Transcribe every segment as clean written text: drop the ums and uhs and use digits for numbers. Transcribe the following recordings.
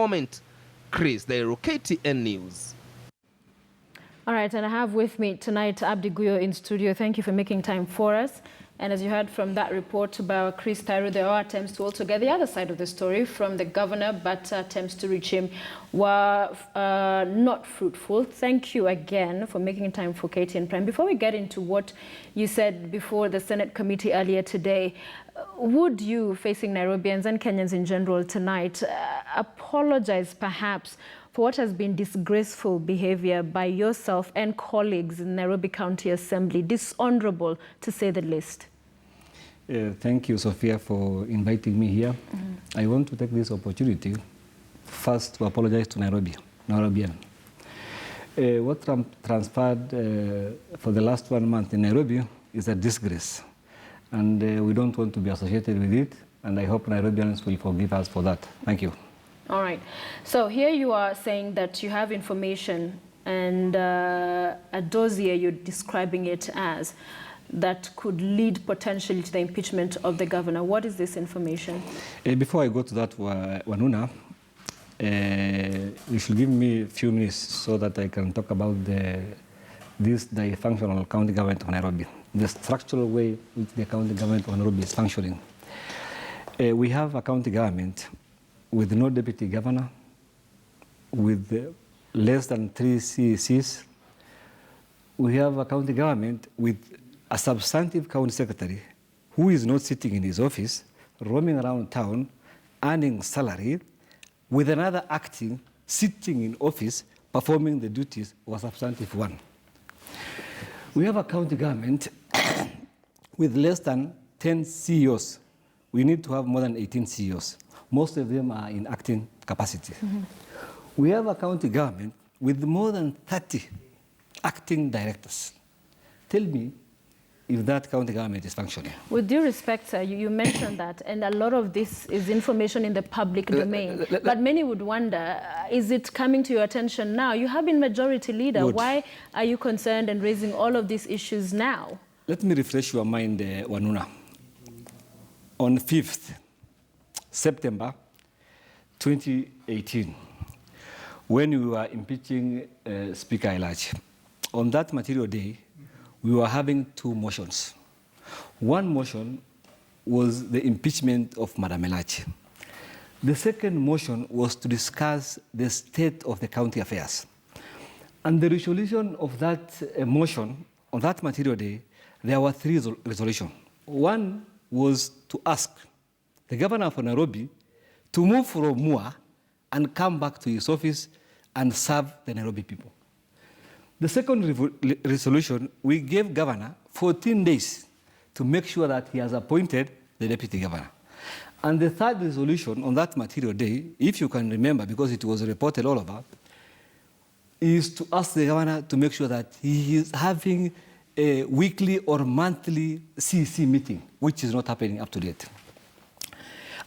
moment. Chris, the KTN News. All right, and I have with me tonight Abdi Guyo in studio. Thank you for making time for us. And as you heard from that report about Chris Tyro, there are attempts to also get the other side of the story from the governor, but attempts to reach him were not fruitful. Thank you again for making time for KTN Prime. Before we get into what you said before the Senate committee earlier today, would you, facing Nairobians and Kenyans in general tonight, apologize perhaps for what has been disgraceful behavior by yourself and colleagues in Nairobi County Assembly, dishonorable to say the least? Thank you, Sophia, for inviting me here. I want to take this opportunity first to apologize to Nairobian. What transpired for the last 1 month in Nairobi is a disgrace, and we don't want to be associated with it, and I hope Nairobians will forgive us for that. Thank you. All right. So here you are saying that you have information and a dossier, you're describing it as, that could lead potentially to the impeachment of the governor. What is this information? Before I go to that, Wanuna, you should give me a few minutes so that I can talk about this dysfunctional county government of Nairobi, the structural way which the county government of Nairobi is functioning. We have a county government with no deputy governor, with less than 3 CECs. We have a county government with a substantive county secretary who is not sitting in his office, roaming around town, earning salary, with another acting, sitting in office, performing the duties of a substantive one. We have a county government with less than 10 CEOs. We need to have more than 18 CEOs. Most of them are in acting capacity. We have a county government with more than 30 acting directors. Tell me if that county government is functioning. With due respect, sir, you mentioned that, and a lot of this is information in the public domain. But many would wonder, is it coming to your attention now? You have been majority leader. Good. Why are you concerned and raising all of these issues now? Let me refresh your mind, Wanuna. On 5th September 2018, when we were impeaching Speaker Elijah, on that material day, we were having 2 motions. One motion was the impeachment of Madam Elijah. The second motion was to discuss the state of the county affairs. And the resolution of that motion, on that material day, there were 3 resolutions. One was to ask the governor of Nairobi to move from Mua and come back to his office and serve the Nairobi people. The second resolution, we gave governor 14 days to make sure that he has appointed the deputy governor. And the third resolution on that material day, if you can remember, because it was reported all over, is to ask the governor to make sure that he is having a weekly or monthly CEC meeting, which is not happening up to date.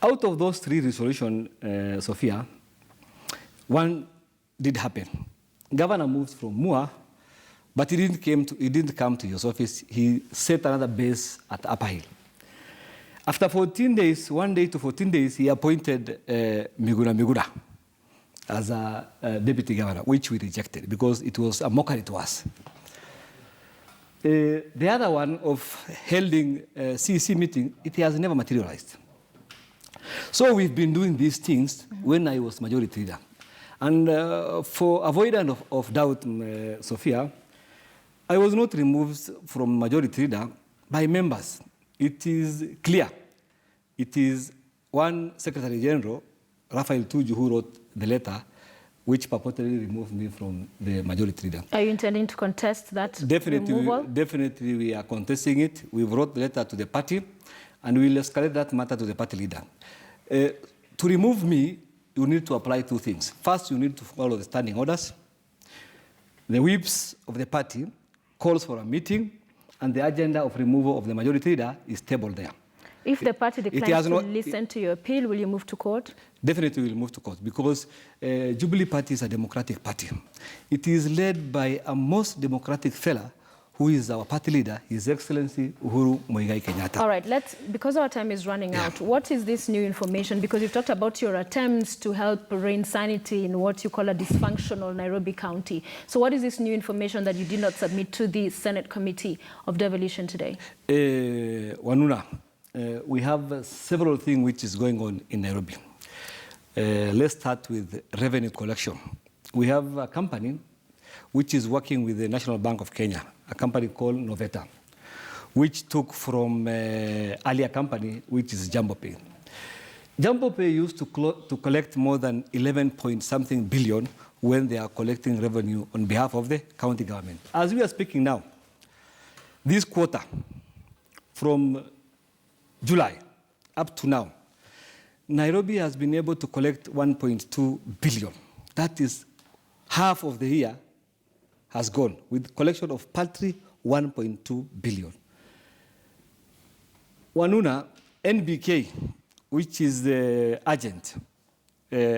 Out of those 3 resolutions, Sophia, one did happen. Governor moved from Mua, but he didn't come to his office. He set another base at Upper Hill. After 14 days, 1 day to 14 days, he appointed Miguna as a deputy governor, which we rejected because it was a mockery to us. The other one of holding a CEC meeting, it has never materialized. So we've been doing these things when I was majority leader. And for avoidance of doubt, Sophia, I was not removed from majority leader by members. It is clear. It is one Secretary General, Raphael Tuju, who wrote the letter which purportedly removed me from the majority leader. Are you intending to contest that removal? Definitely we are contesting it. We wrote the letter to the party, and we will escalate that matter to the party leader. To remove me, you need to apply 2 things. First, you need to follow the standing orders. The whips of the party calls for a meeting, and the agenda of removal of the majority leader is tabled there. If the party declines to listen to your appeal, will you move to court? Definitely will move to court, because Jubilee Party is a democratic party. It is led by a most democratic fella who is our party leader, His Excellency Uhuru Muigai Kenyatta. All right, because our time is running out, what is this new information? Because you've talked about your attempts to help reign sanity in what you call a dysfunctional Nairobi County. So what is this new information that you did not submit to the Senate Committee of Devolution today? Wanuna, we have several things which is going on in Nairobi. Let's start with revenue collection. We have a company which is working with the National Bank of Kenya, a company called Noveta, which took from earlier company, which is Jambo Pay. Jambo Pay used to collect more than 11 point something billion when they are collecting revenue on behalf of the county government. As we are speaking now, this quarter, from July up to now, Nairobi has been able to collect 1.2 billion. That is half of the year has gone with collection of paltry 1.2 billion. Wanuna, NBK, which is the agent,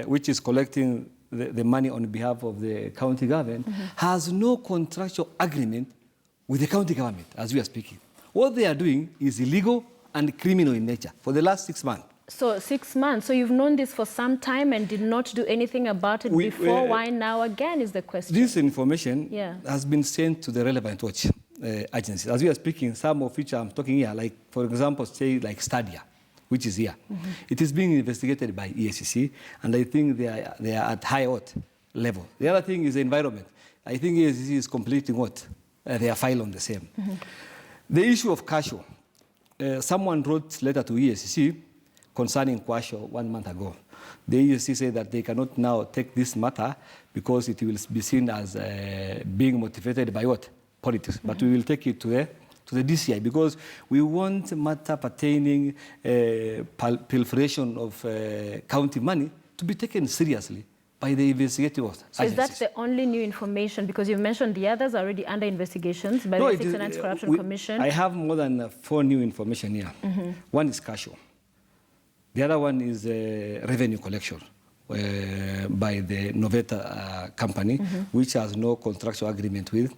which is collecting the money on behalf of the county government, has no contractual agreement with the county government as we are speaking. What they are doing is illegal and criminal in nature for the last 6 months. So 6 months. So you've known this for some time and did not do anything about it before. Why now again is the question. This information has been sent to the relevant watch agencies. As we are speaking, some of which I'm talking here, like, for example, say like Stadia, which is here. It is being investigated by EACC, and I think they are at high level. The other thing is the environment. I think EACC is completing what? Their file on the same. The issue of Kasho. Someone wrote a letter to EACC concerning Kwasho 1 month ago. The EACC said that they cannot now take this matter because it will be seen as being motivated by what? Politics. But we will take it to the DCI because we want matter pertaining pilferation of county money to be taken seriously by the investigative agencies. So is that the only new information? Because you've mentioned the others are already under investigations by the Ethics and Anti-Corruption Commission. I have more than 4 new information here. One is Kasho. The other one is revenue collection by the Noveta company, which has no contractual agreement with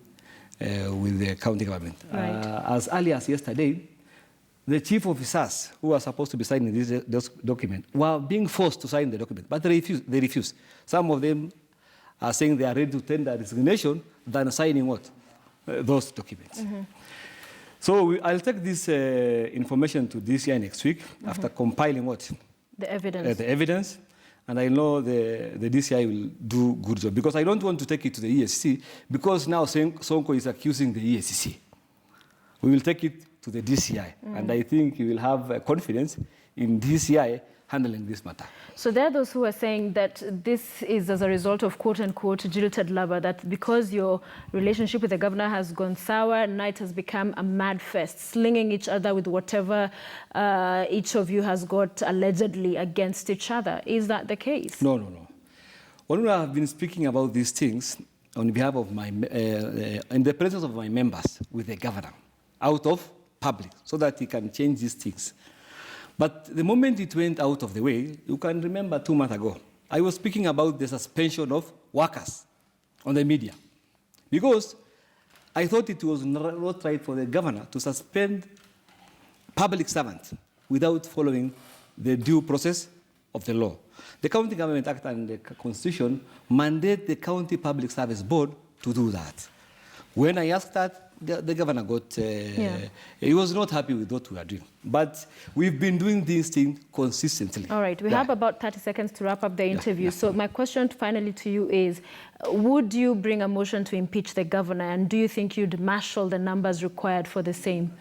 the county government. Right. As early as yesterday, the chief officers who are supposed to be signing this document were being forced to sign the document, but they refused. Some of them are saying they are ready to tender resignation than signing what? Those documents. So I'll take this information to DCI next week after compiling what? The evidence. The evidence. And I know the DCI will do good job because I don't want to take it to the EACC because now Sonko is accusing the EACC. We will take it to the DCI. And I think you will have confidence in DCI handling this matter. So there are those who are saying that this is as a result of quote-unquote jilted lover, that because your relationship with the governor has gone sour, night has become a mad fest, slinging each other with whatever each of you has got allegedly against each other. Is that the case? No. When I have been speaking about these things on behalf of my, in the presence of my members with the governor, out of public, so that he can change these things. But the moment it went out of the way, you can remember 2 months ago, I was speaking about the suspension of workers on the media. Because I thought it was not right for the governor to suspend public servants without following the due process of the law. The County Government Act and the Constitution mandate the County Public Service Board to do that. When I asked that, the governor got, he was not happy with what we are doing. But we've been doing these things consistently. All right, we have about 30 seconds to wrap up the interview. So my question finally to you is, would you bring a motion to impeach the governor? And do you think you'd marshal the numbers required for the same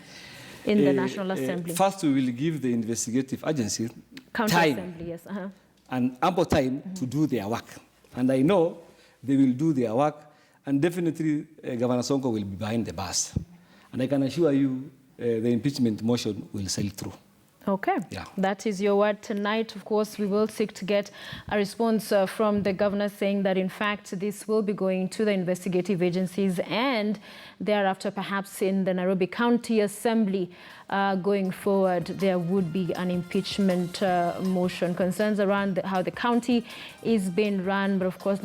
in the National Assembly? First, we will give the investigative agency County time Assembly, yes. and ample time to do their work. And I know they will do their work. And definitely, Governor Sonko will be behind the bars. And I can assure you, the impeachment motion will sail through. Okay. Yeah. That is your word tonight. Of course, we will seek to get a response from the governor saying that, in fact, this will be going to the investigative agencies and thereafter, perhaps in the Nairobi County Assembly, going forward, there would be an impeachment motion. Concerns around how the county is being run, but of course, not